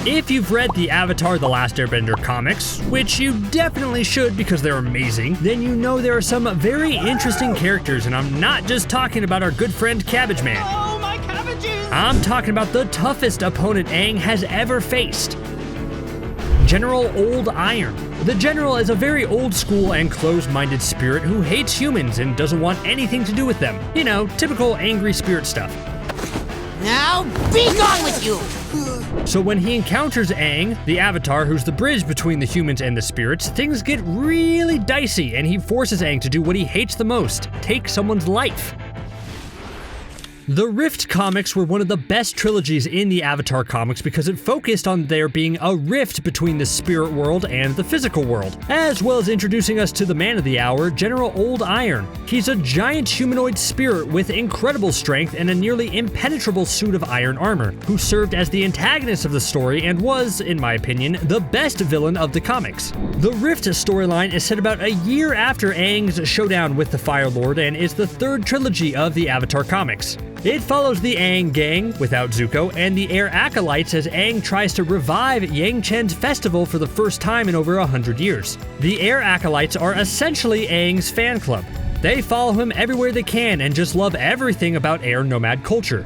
If you've read the Avatar: The Last Airbender comics, which you definitely should because they're amazing, then you know there are some very interesting characters, and I'm not just talking about our good friend Cabbage Man. Oh, my cabbages! I'm talking about the toughest opponent Aang has ever faced. General Old Iron. The General is a very old school and closed-minded spirit who hates humans and doesn't want anything to do with them. You know, typical angry spirit stuff. Now, be gone with you! So when he encounters Aang, the Avatar who's the bridge between the humans and the spirits, things get really dicey and he forces Aang to do what he hates the most, take someone's life. The Rift comics were one of the best trilogies in the Avatar comics because it focused on there being a rift between the spirit world and the physical world, as well as introducing us to the man of the hour, General Old Iron. He's a giant humanoid spirit with incredible strength and a nearly impenetrable suit of iron armor, who served as the antagonist of the story and was, in my opinion, the best villain of the comics. The Rift storyline is set about a year after Aang's showdown with the Fire Lord and is the third trilogy of the Avatar comics. It follows the Aang gang, without Zuko, and the Air Acolytes as Aang tries to revive Yangchen's festival for the first time in over 100 years. The Air Acolytes are essentially Aang's fan club. They follow him everywhere they can and just love everything about air nomad culture.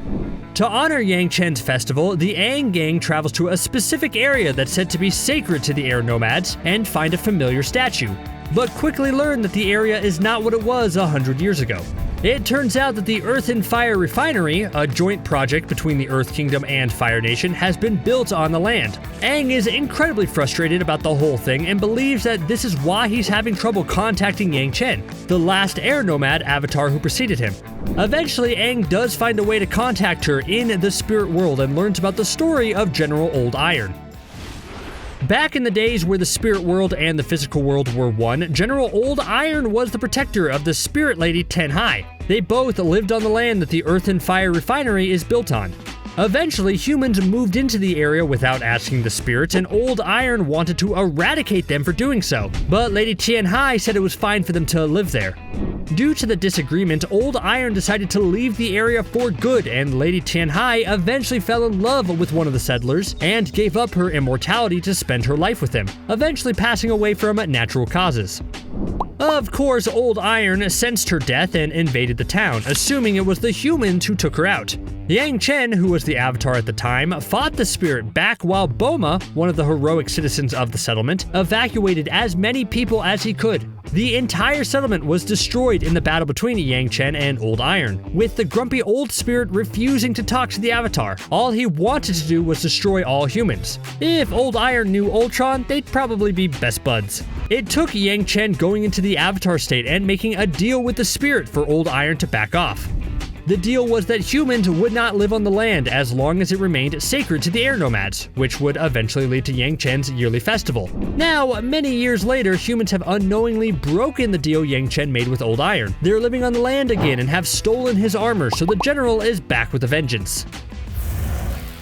To honor Yangchen's festival, the Aang gang travels to a specific area that's said to be sacred to the air nomads and find a familiar statue, but quickly learn that the area is not what it was 100 years ago. It turns out that the Earthen Fire Refinery, a joint project between the Earth Kingdom and Fire Nation, has been built on the land. Aang is incredibly frustrated about the whole thing and believes that this is why he's having trouble contacting Yangchen, the last air nomad avatar who preceded him. Eventually, Aang does find a way to contact her in the spirit world and learns about the story of General Old Iron. Back in the days where the spirit world and the physical world were one, General Old Iron was the protector of the spirit Lady Tienhai. They both lived on the land that the Earthen Fire Refinery is built on. Eventually, humans moved into the area without asking the spirits, and Old Iron wanted to eradicate them for doing so, but Lady Tienhai said it was fine for them to live there. Due to the disagreement, Old Iron decided to leave the area for good, and Lady Tienhai eventually fell in love with one of the settlers and gave up her immortality to spend her life with him, eventually passing away from natural causes. Of course, Old Iron sensed her death and invaded the town, assuming it was the humans who took her out. Yangchen, who was the Avatar at the time, fought the spirit back while Boma, one of the heroic citizens of the settlement, evacuated as many people as he could. The entire settlement was destroyed in the battle between Yangchen and Old Iron, with the grumpy old spirit refusing to talk to the Avatar. All he wanted to do was destroy all humans. If Old Iron knew Ultron, they'd probably be best buds. It took Yangchen going into the Avatar state and making a deal with the spirit for Old Iron to back off. The deal was that humans would not live on the land as long as it remained sacred to the air nomads, which would eventually lead to Yangchen's yearly festival. Now, many years later, humans have unknowingly broken the deal Yangchen made with Old Iron. They're living on the land again and have stolen his armor, so the general is back with a vengeance.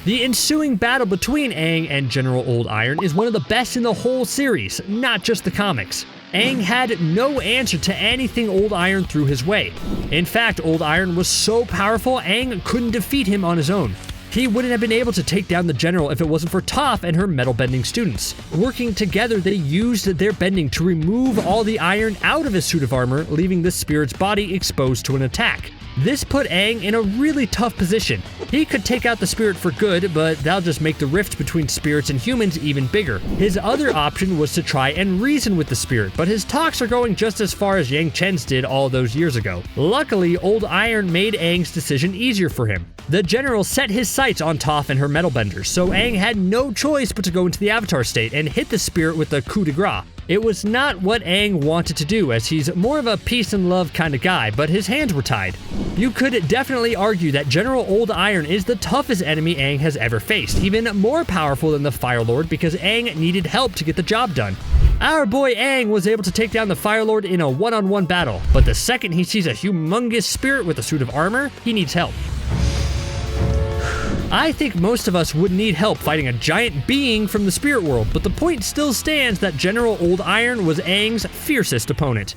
The ensuing battle between Aang and General Old Iron is one of the best in the whole series, not just the comics. Aang had no answer to anything Old Iron threw his way. In fact, Old Iron was so powerful, Aang couldn't defeat him on his own. He wouldn't have been able to take down the general if it wasn't for Toph and her metal bending students. Working together, they used their bending to remove all the iron out of his suit of armor, leaving the spirit's body exposed to an attack. This put Aang in a really tough position. He could take out the spirit for good, but that'll just make the rift between spirits and humans even bigger. His other option was to try and reason with the spirit, but his talks are going just as far as Yangchen's did all those years ago. Luckily, Old Iron made Aang's decision easier for him. The general set his sights on Toph and her metal benders, so Aang had no choice but to go into the Avatar state and hit the spirit with the coup de grace. It was not what Aang wanted to do, as he's more of a peace and love kind of guy, but his hands were tied. You could definitely argue that General Old Iron is the toughest enemy Aang has ever faced, even more powerful than the Fire Lord because Aang needed help to get the job done. Our boy Aang was able to take down the Fire Lord in a one-on-one battle, but the second he sees a humongous spirit with a suit of armor, he needs help. I think most of us would need help fighting a giant being from the spirit world, but the point still stands that General Old Iron was Aang's fiercest opponent.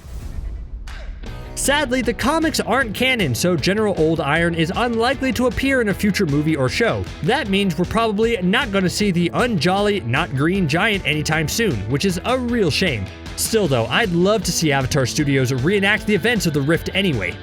Sadly, the comics aren't canon, so General Old Iron is unlikely to appear in a future movie or show. That means we're probably not going to see the unjolly, not green giant anytime soon, which is a real shame. Still though, I'd love to see Avatar Studios reenact the events of the Rift anyway.